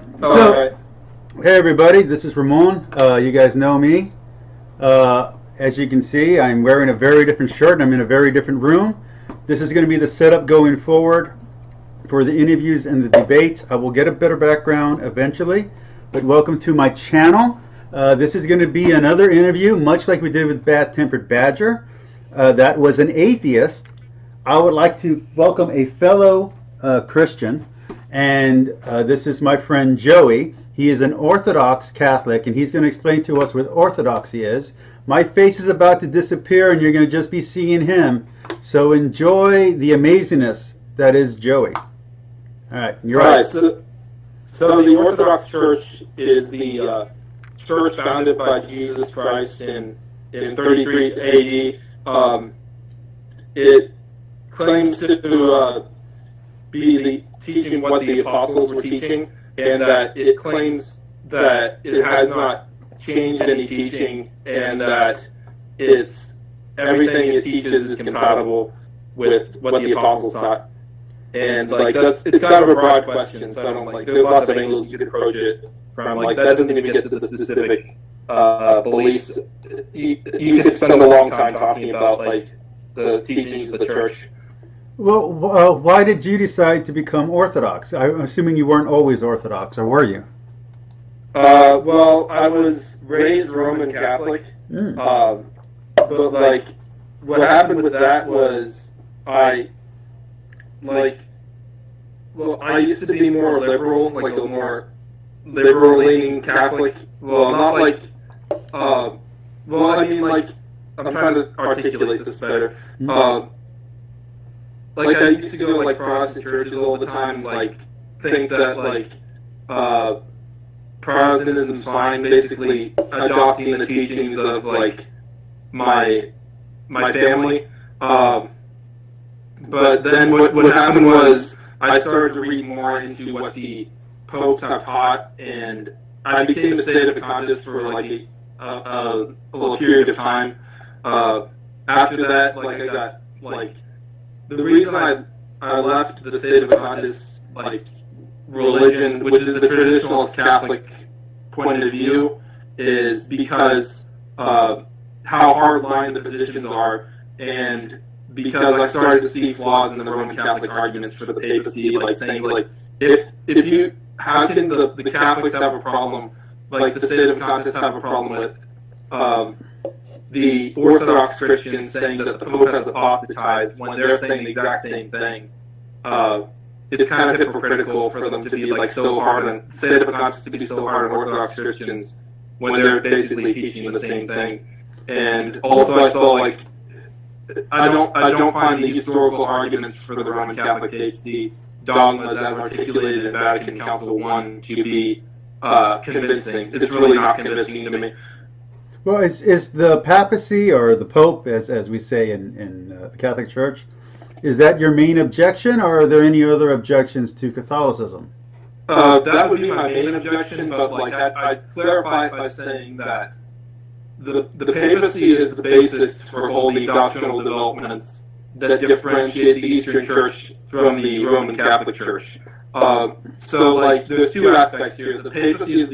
So, All right. hey everybody, this is Ramon. You guys know me. As you can see, I'm wearing a very different shirt and I'm in a very different room. This is going to be the setup going forward for the interviews and the debates. I will get a better background eventually, but welcome to my channel. This is going to be another interview, much like we did with Bad Tempered Badger. That was an atheist. I would like to welcome a fellow Christian, and this is my friend Joey. He is an Orthodox Catholic, and he's going to explain to us what Orthodoxy is. My face is about to disappear, and you're going to just be seeing him. So enjoy the amazingness that is Joey. All right, you're All right. right. So the Orthodox Church is the church founded by Jesus Christ in 33 AD. It claims to be the teaching what the apostles were teaching, and that it claims that it has not changed any teaching, and that it's everything it teaches is compatible with what the apostles taught. And it's kind of a broad question, so I don't there's lots of angles you could approach it from. That doesn't even get to the specific beliefs. You could spend a long time talking about the teachings of the church. Well, why did you decide to become Orthodox? I'm assuming you weren't always Orthodox, or were you? Well, I was raised Roman Catholic, but what happened with that was I used to be more liberal, like a more liberal-leaning Catholic. Well, not I'm trying to articulate this better. I used to go to Protestant churches all the time, think that Protestantism's fine, basically adopting the teachings of my family. But then what happened was I started to read more into what the popes have taught, and I became a sedevacantist for a little period of time. After that, I got the reason I left the sedevacantist religion, which is the traditionalist Catholic point of view, is because how hard-line the positions are, and because I started to see flaws in the Roman Catholic arguments for the papacy, saying if you, how can the Catholics have a problem, the sedevacantists have a problem with the Orthodox Christians saying that the Pope has apostatized when they're saying the exact same thing. It's kind of hypocritical for them to be so hard on sedevacantists to be so hard on Orthodox Christians when they're basically teaching the same thing. And also I saw I don't find the historical arguments for the Roman Catholic papacy dogmas as articulated in Vatican Council I to be convincing. It's really not convincing to me. Well, is the papacy, or the Pope, as we say in the Catholic Church, is that your main objection, or are there any other objections to Catholicism? That would be my main objection, but I'd clarify it by saying that the papacy is the basis for all the doctrinal developments that differentiate the Eastern Church from the Roman Catholic Church. So there's two aspects here. The papacy is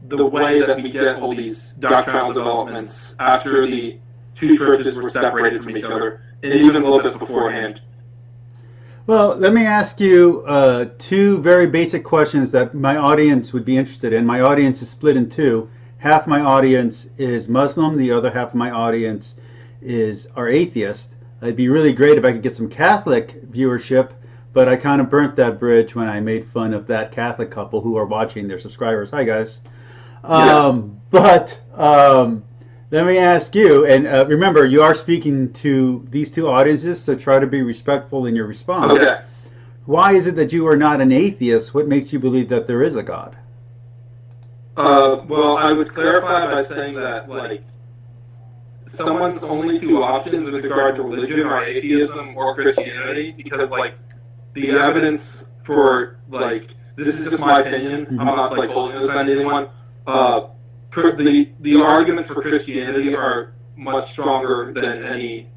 the way that we get all these doctrinal developments after the two churches were separated from each other, and even a little bit beforehand. Well, let me ask you two very basic questions that my audience would be interested in. My audience is split in two. Half my audience is Muslim, the other half of my audience are atheist. It'd be really great if I could get some Catholic viewership, but I kind of burnt that bridge when I made fun of that Catholic couple who are watching their subscribers. Hi, guys. Let me ask you, and remember, you are speaking to these two audiences, so try to be respectful in your response. Okay. Why is it that you are not an atheist? What makes you believe that there is a God? Well, I would clarify by saying that, someone's only two options with regard to religion are atheism or Christianity, because, the evidence for, this is just my opinion, I'm not, holding this on anyone, the arguments for Christianity are much stronger than any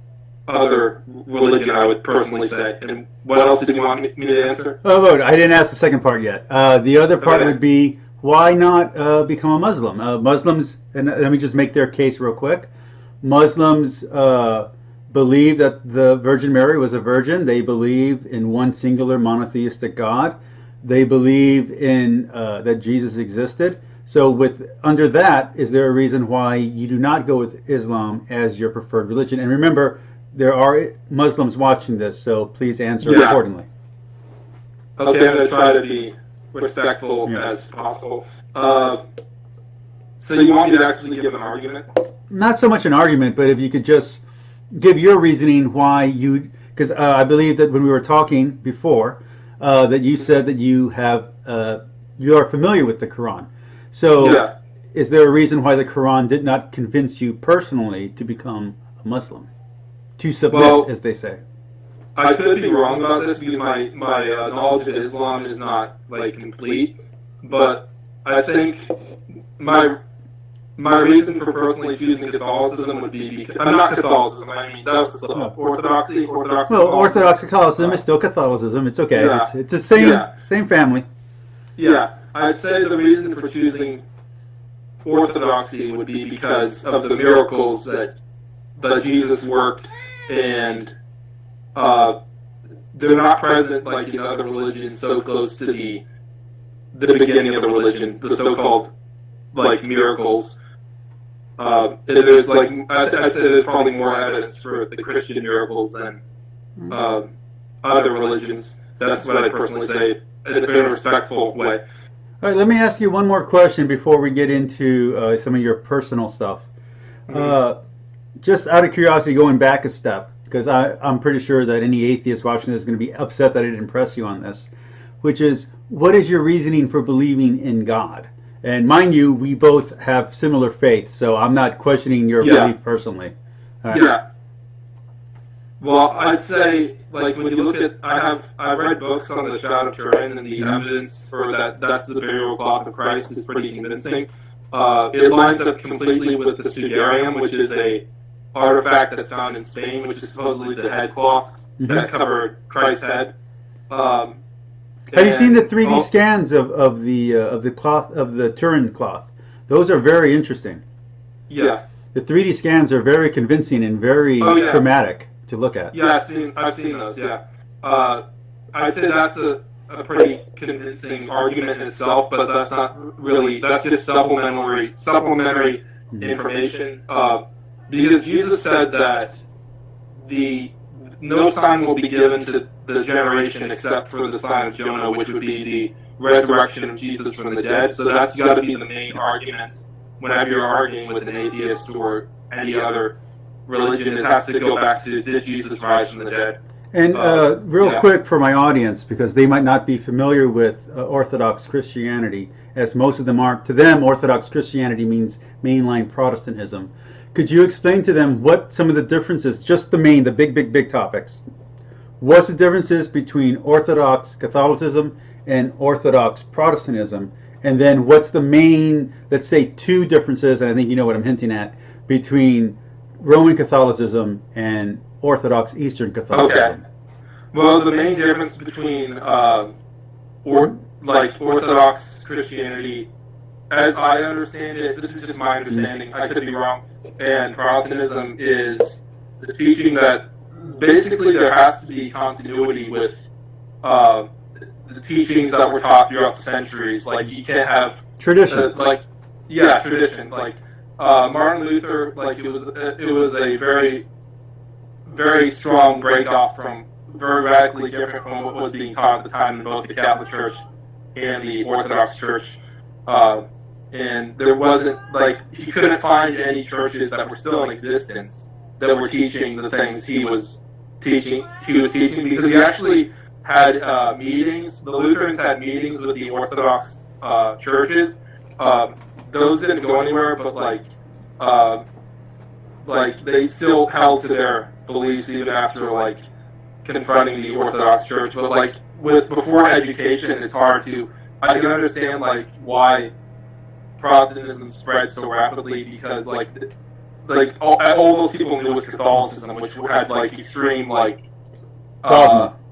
other religion, I would personally say. And what else did you want me to answer? Oh, I didn't ask the second part yet. The other part would be, why not become a Muslim? Muslims, and let me just make their case real quick. Muslims believe that the Virgin Mary was a virgin. They believe in one singular monotheistic God. They believe in that Jesus existed. So under that, is there a reason why you do not go with Islam as your preferred religion? And remember, there are Muslims watching this, so please answer accordingly. Okay, I'm going to try to be respectful as possible. So you want me to actually give an argument? Not so much an argument, but if you could just give your reasoning why you, because I believe that when we were talking before, that you said that you are familiar with the Quran. So is there a reason why the Quran did not convince you personally to become a Muslim? To submit, as they say. I could be wrong about this because my knowledge of Islam is not complete, but I think my reason for personally choosing Catholicism would be because I'm not Catholicism. I mean that's Orthodoxy. Orthodox Catholicism is still Catholicism. It's okay. Yeah. It's the same family. Yeah, I'd say the reason for choosing Orthodoxy would be because of the miracles that Jesus worked, and they're not present like in other religions so close to the beginning of the religion, the so-called miracles. And there's I'd say there's probably more evidence for the Christian miracles than other religions. That's what I personally say in a respectful way. All right, let me ask you one more question before we get into some of your personal stuff. Just out of curiosity, going back a step, because I'm pretty sure that any atheist watching this is going to be upset that I didn't press you on this, which is, what is your reasoning for believing in God? And mind you, we both have similar faiths, so I'm not questioning your belief personally. Right. Yeah. Well, I'd say, when you look at, I've read books on the Shroud of Turin, and the evidence for that's the burial cloth of Christ is pretty convincing. It lines up completely with the sudarium, which is a artifact that's found in Spain, which is supposedly the head cloth that covered Christ's head. Have you seen the 3D scans of the cloth, of the Turin cloth? Those are very interesting. Yeah. The 3D scans are very convincing and very traumatic to look at. Yeah, I've seen those. Yeah. I'd say that's a pretty convincing argument in itself, but that's not really. That's just supplementary information. Because Jesus said that no sign will be given to the generation except for the sign of Jonah, which would be the resurrection of Jesus from the dead. So that's got to be the main argument whenever you're arguing with an atheist or any other religion. It has to go back to, did Jesus rise from the dead? And real quick for my audience, because they might not be familiar with Orthodox Christianity, as most of them aren't. To them, Orthodox Christianity means mainline Protestantism. Could you explain to them what some of the differences, just the big topics, what's the differences between Orthodox Catholicism and Orthodox Protestantism, and then what's the main, let's say, two differences, and I think you know what I'm hinting at, between Roman Catholicism and Orthodox Eastern Catholicism? Okay. Well, the main difference between Orthodox Christianity, as I understand it, this is just my understanding, I could be wrong, and Protestantism is the teaching that basically there has to be continuity with the teachings that were taught throughout the centuries. Like, you can't have tradition. Tradition. Martin Luther, it was a very, very strong break off from, very radically different from what was being taught at the time in both the Catholic Church and the Orthodox Church. And there wasn't, he couldn't find any churches that were still in existence that were teaching the things he was teaching because he actually had meetings. The Lutherans had meetings with the Orthodox churches. Those didn't go anywhere, but they still held to their beliefs even after confronting the Orthodox Church. But before education, it's hard to. I can understand why Protestantism spread so rapidly because all those people knew was Catholicism, which had like extreme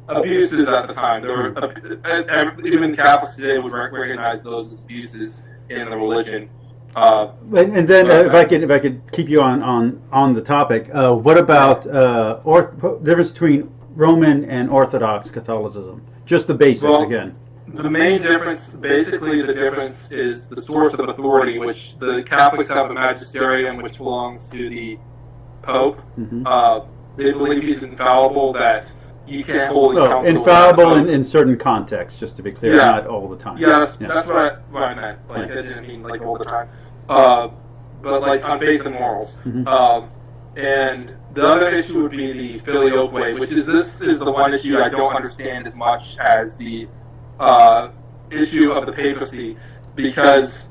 abuses at the time. There were even Catholics today would recognize those as abuses in the religion. And then, if I could keep you on the topic, what about difference between Roman and Orthodox Catholicism? Just the basics again. The main difference, basically, the difference is the source of authority, which the Catholics have a magisterium, which belongs to the Pope. Mm-hmm. They believe he's infallible, that you can't hold a council. Infallible in certain contexts, just to be clear, not all the time. Yeah, that's what I meant. Like, I didn't mean like all the time. But like on faith and morals. Mm-hmm. And the other issue would be the filioque, which is the one issue I don't understand as much as the issue of the papacy, because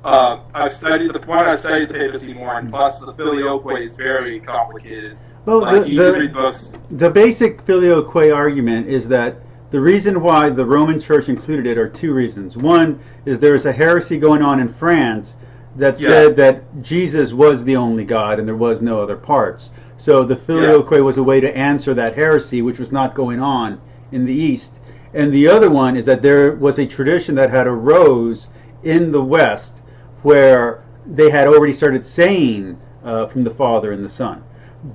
I've studied the papacy more, and plus the filioque is very complicated. Well, the basic filioque argument is that the reason why the Roman Church included it are two reasons. One is there's a heresy going on in France that said that Jesus was the only God and there was no other parts. So the filioque was a way to answer that heresy, which was not going on in the East. And the other one is that there was a tradition that had arose in the West where they had already started saying from the Father and the Son.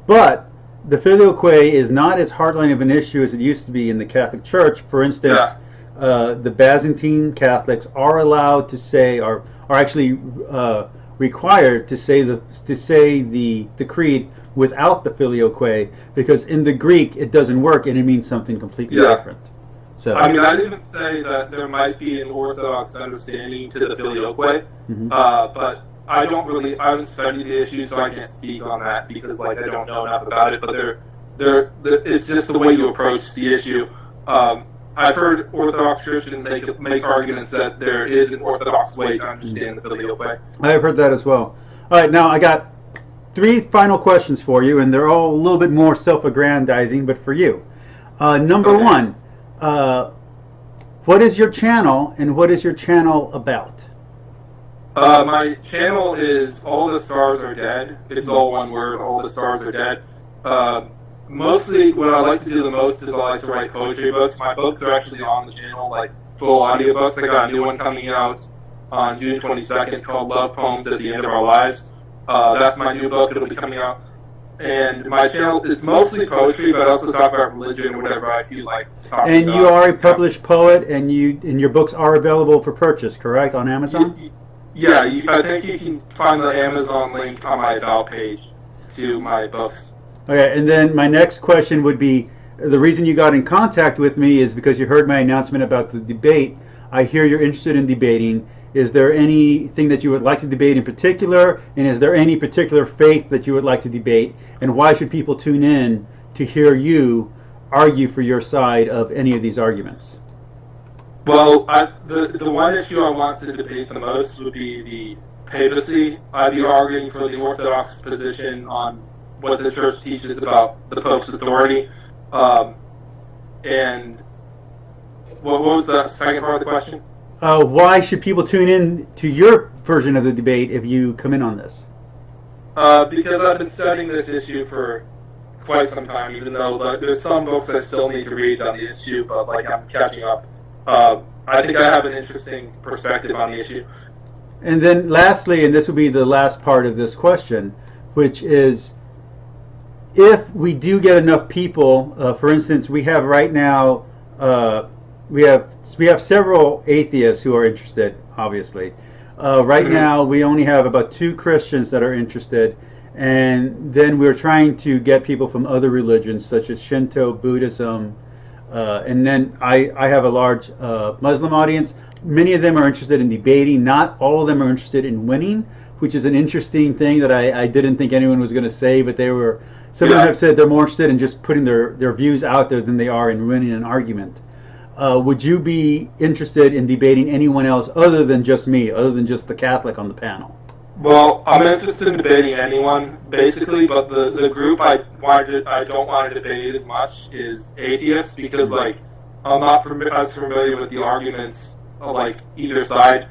But the filioque is not as hardline of an issue as it used to be in the Catholic Church. For instance, the Byzantine Catholics are allowed to say, are actually required to say the creed without the filioque, because in the Greek it doesn't work and it means something completely different. So I mean, I'd even say that there might be an Orthodox understanding to the filioque, but I haven't studied the issue, so I can't speak on that because I don't know enough about it. But it's just the way you approach the issue. I've heard Orthodox Christians make arguments that there is an Orthodox way to understand the filioque. I have heard that as well. All right, now I got 3 final questions for you, and they're all a little bit more self-aggrandizing, but for you. Number 1, what is your channel, and what is your channel about? My channel is All the Stars Are Dead. It's all one word, All the Stars Are Dead. Mostly, what I like to do the most is I like to write poetry books. My books are actually on the channel, full audiobooks. I got a new one coming out on June 22nd called Love Poems at the End of Our Lives. That's my new book. It'll be coming out. And my channel is mostly poetry, but I also talk about religion or whatever I feel like talking about. And you are a published poet, and your books are available for purchase, correct, on Amazon? Yeah, I think you can find the Amazon link on my About page to my books. Okay, and then my next question would be, the reason you got in contact with me is because you heard my announcement about the debate. I hear you're interested in debating. Is there anything that you would like to debate in particular? And is there any particular faith that you would like to debate? And why should people tune in to hear you argue for your side of any of these arguments? Well, the one issue I want to debate the most would be the papacy. I'd be arguing for the Orthodox position on what the Church teaches about the Pope's authority. And what was the second part of the question? Why should people tune in to your version of the debate if you come in on this? Because I've been studying this issue for quite some time, even though there's some books I still need to read on the issue, but I'm catching up. I think I have an interesting perspective on the issue. And then lastly, and this will be the last part of this question, which is, if we do get enough people, for instance, we have right now, we have several atheists who are interested, obviously. Right now, we only have about 2 Christians that are interested, and then we're trying to get people from other religions, such as Shinto, Buddhism, and then I have a large Muslim audience. Many of them are interested in debating. Not all of them are interested in winning, which is an interesting thing that I didn't think anyone was going to say, but some of them have said they're more interested in just putting their views out there than they are in winning an argument. Would you be interested in debating anyone else other than just me, other than just the Catholic on the panel? Well, I'm interested in debating anyone, basically, but the group I don't want to debate as much is atheists, because I'm not as familiar with the arguments either side.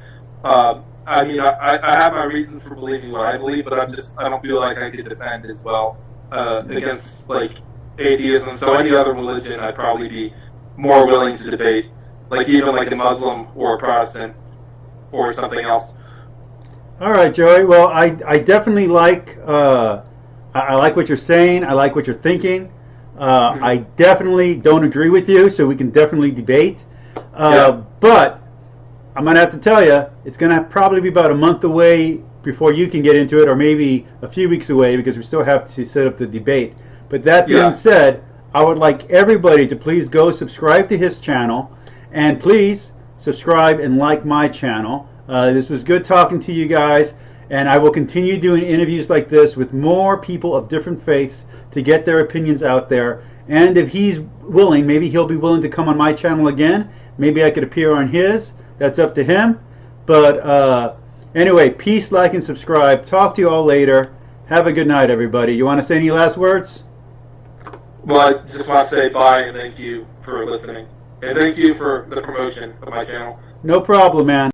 I mean, I have my reasons for believing what I believe, but I don't feel like I could defend as well against like atheism. So any other religion, I'd probably be more willing to debate, like even like a Muslim or a Protestant or something else. All right, Joey. Well, I definitely like I like what you're saying. I like what you're thinking. I definitely don't agree with you, so we can definitely debate. But I'm gonna have to tell you, it's gonna probably be about a month away before you can get into it, or maybe a few weeks away because we still have to set up the debate. But that being said, I would like everybody to please go subscribe to his channel, and please subscribe and like my channel. This was good talking to you guys, and I will continue doing interviews like this with more people of different faiths to get their opinions out there. And if he's willing, maybe he'll be willing to come on my channel again. Maybe I could appear on his. That's up to him. But anyway, peace, like, and subscribe. Talk to you all later. Have a good night, everybody. You want to say any last words? Well, I just want to say bye and thank you for listening. And thank you for the promotion of my channel. No problem, man.